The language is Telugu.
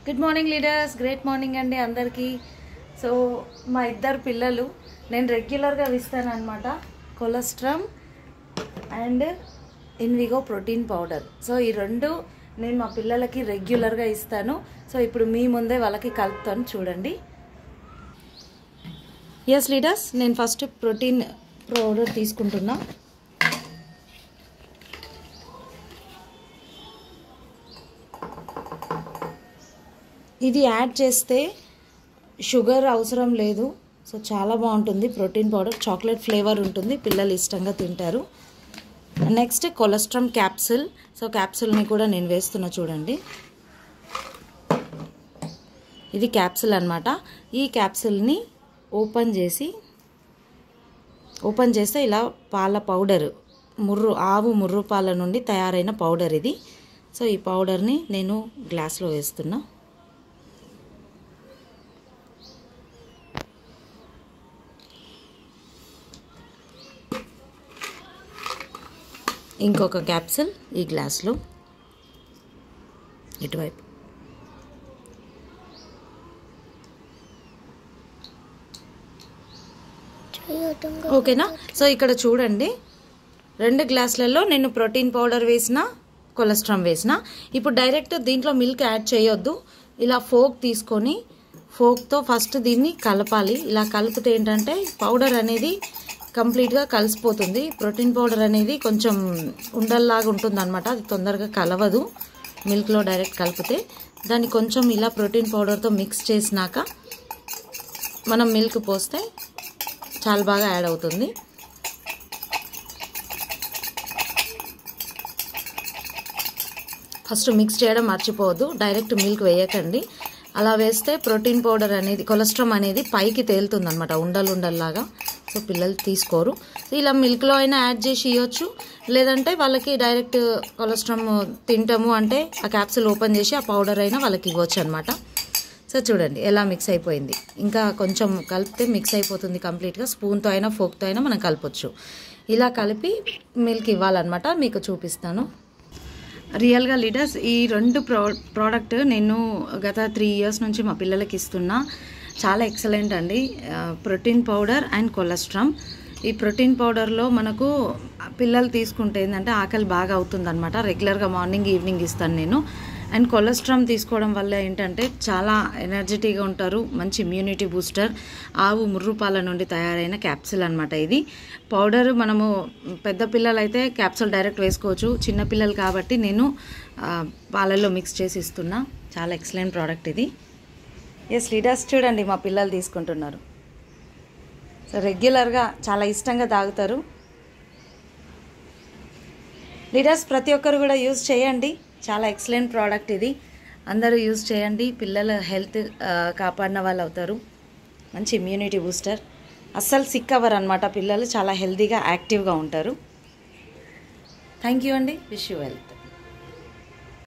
Good morning leaders, great morning అండి అందరికీ. సో మా ఇద్దరు పిల్లలు నేను రెగ్యులర్గా ఇస్తాను అనమాట, colostrum and Invigo protein powder. So ఈ రెండు నేను మా పిల్లలకి రెగ్యులర్గా ఇస్తాను. సో ఇప్పుడు మీ ముందే వాళ్ళకి కలుపుతాను, చూడండి. ఎస్ లీడర్స్, నేను ఫస్ట్ ప్రోటీన్ పౌడర్ తీసుకుంటున్నా. ఇది యాడ్ చేస్తే షుగర్ అవసరం లేదు. సో చాలా బాగుంటుంది ప్రోటీన్ పౌడర్, చాక్లెట్ ఫ్లేవర్ ఉంటుంది, పిల్లలు ఇష్టంగా తింటారు. Next కొలెస్ట్రామ్ capsule. సో క్యాప్సిల్ని కూడా నేను వేస్తున్నా, చూడండి. ఇది క్యాప్సిల్ అనమాట. ఈ క్యాప్సిల్ని ఓపెన్ చేస్తే ఇలా పాల పౌడర్, ఆవు ముర్రు పాల నుండి తయారైన పౌడర్ ఇది. సో ఈ పౌడర్ని నేను గ్లాస్లో వేస్తున్నా. ఇంకొక క్యాప్సిల్ ఈ గ్లాస్లో ఇటువైపు. ఓకేనా? సో ఇక్కడ చూడండి, 2 గ్లాసులలో నేను ప్రోటీన్ పౌడర్ వేసిన, కొలెస్ట్రామ్ వేసిన. ఇప్పుడు డైరెక్ట్ దీంట్లో మిల్క్ యాడ్ చేయొద్దు. ఇలా ఫోక్ తీసుకొని ఫోక్తో ఫస్ట్ దీన్ని కలపాలి. ఇలా కలిపితే ఏంటంటే పౌడర్ అనేది కంప్లీట్గా కలిసిపోతుంది. ప్రోటీన్ పౌడర్ అనేది కొంచెం ఉండల్లాగా ఉంటుంది అనమాట, అది తొందరగా కలవదు మిల్క్లో డైరెక్ట్ కలిపితే. దాన్ని కొంచెం ఇలా ప్రోటీన్ పౌడర్తో మిక్స్ చేసినాక మనం మిల్క్ పోస్తే చాలా బాగా యాడ్ అవుతుంది. ఫస్ట్ మిక్స్ చేయడం మర్చిపోవద్దు, డైరెక్ట్ మిల్క్ వేయకండి. అలా వేస్తే ప్రోటీన్ పౌడర్ అనేది, కొలెస్ట్రామ్ అనేది పైకి తేలుతుంది అనమాట, ఉండల్లాగా. సో పిల్లలు తీసుకోరు. ఇలా మిల్క్లో అయినా యాడ్ చేసి ఇవ్వచ్చు, లేదంటే వాళ్ళకి డైరెక్ట్ కొలెస్ట్రామ్ తింటాము అంటే ఆ క్యాప్సిల్ ఓపెన్ చేసి ఆ పౌడర్ అయినా వాళ్ళకి ఇవ్వచ్చు అనమాట. సో చూడండి ఎలా మిక్స్ అయిపోయింది. ఇంకా కొంచెం కలిపితే మిక్స్ అయిపోతుంది కంప్లీట్గా. స్పూన్తో అయినా ఫోక్తో అయినా మనం కలపచ్చు. ఇలా కలిపి మిల్క్ ఇవ్వాలన్నమాట. మీకు చూపిస్తాను. రియల్గా లీడర్స్, ఈ 2 ప్రోడక్ట్ నేను గత 3 ఇయర్స్ నుంచి మా పిల్లలకి ఇస్తున్నా. చాలా ఎక్సలెంట్ అండి, ప్రోటీన్ పౌడర్ అండ్ కొలెస్ట్రామ్. ఈ ప్రోటీన్ పౌడర్లో మనకు పిల్లలు తీసుకుంటే ఏంటంటే ఆకలి బాగా అవుతుంది అనమాట. రెగ్యులర్గా మార్నింగ్ ఈవినింగ్ ఇస్తాను నేను. అండ్ కొలెస్ట్రామ్ తీసుకోవడం వల్ల ఏంటంటే చాలా ఎనర్జెటిక్గా ఉంటారు, మంచి ఇమ్యూనిటీ బూస్టర్. ఆవు ముర్రు పాల నుండి తయారైన క్యాప్సిల్ అనమాట ఇది. పౌడర్ మనము పెద్ద పిల్లలు అయితే క్యాప్సిల్ డైరెక్ట్ వేసుకోవచ్చు, చిన్నపిల్లలు కాబట్టి నేను పాలల్లో మిక్స్ చేసి ఇస్తున్నా. చాలా ఎక్సలెంట్ ప్రోడక్ట్ ఇది. ఎస్ లీడర్స్, చూడండి మా పిల్లలు తీసుకుంటున్నారు. సో రెగ్యులర్గా చాలా ఇష్టంగా తాగుతారు. లీడర్స్, ప్రతి ఒక్కరు కూడా యూజ్ చేయండి, చాలా ఎక్సలెంట్ ప్రోడక్ట్ ఇది. అందరూ యూజ్ చేయండి, పిల్లల హెల్త్ కాపాడిన వాళ్ళు అవుతారు. మంచి ఇమ్యూనిటీ బూస్టర్, అస్సలు సిక్ అవ్వరు అనమాట పిల్లలు, చాలా హెల్తీగా యాక్టివ్గా ఉంటారు. థ్యాంక్ యూ అండి, విష్ యూ వెల్త్.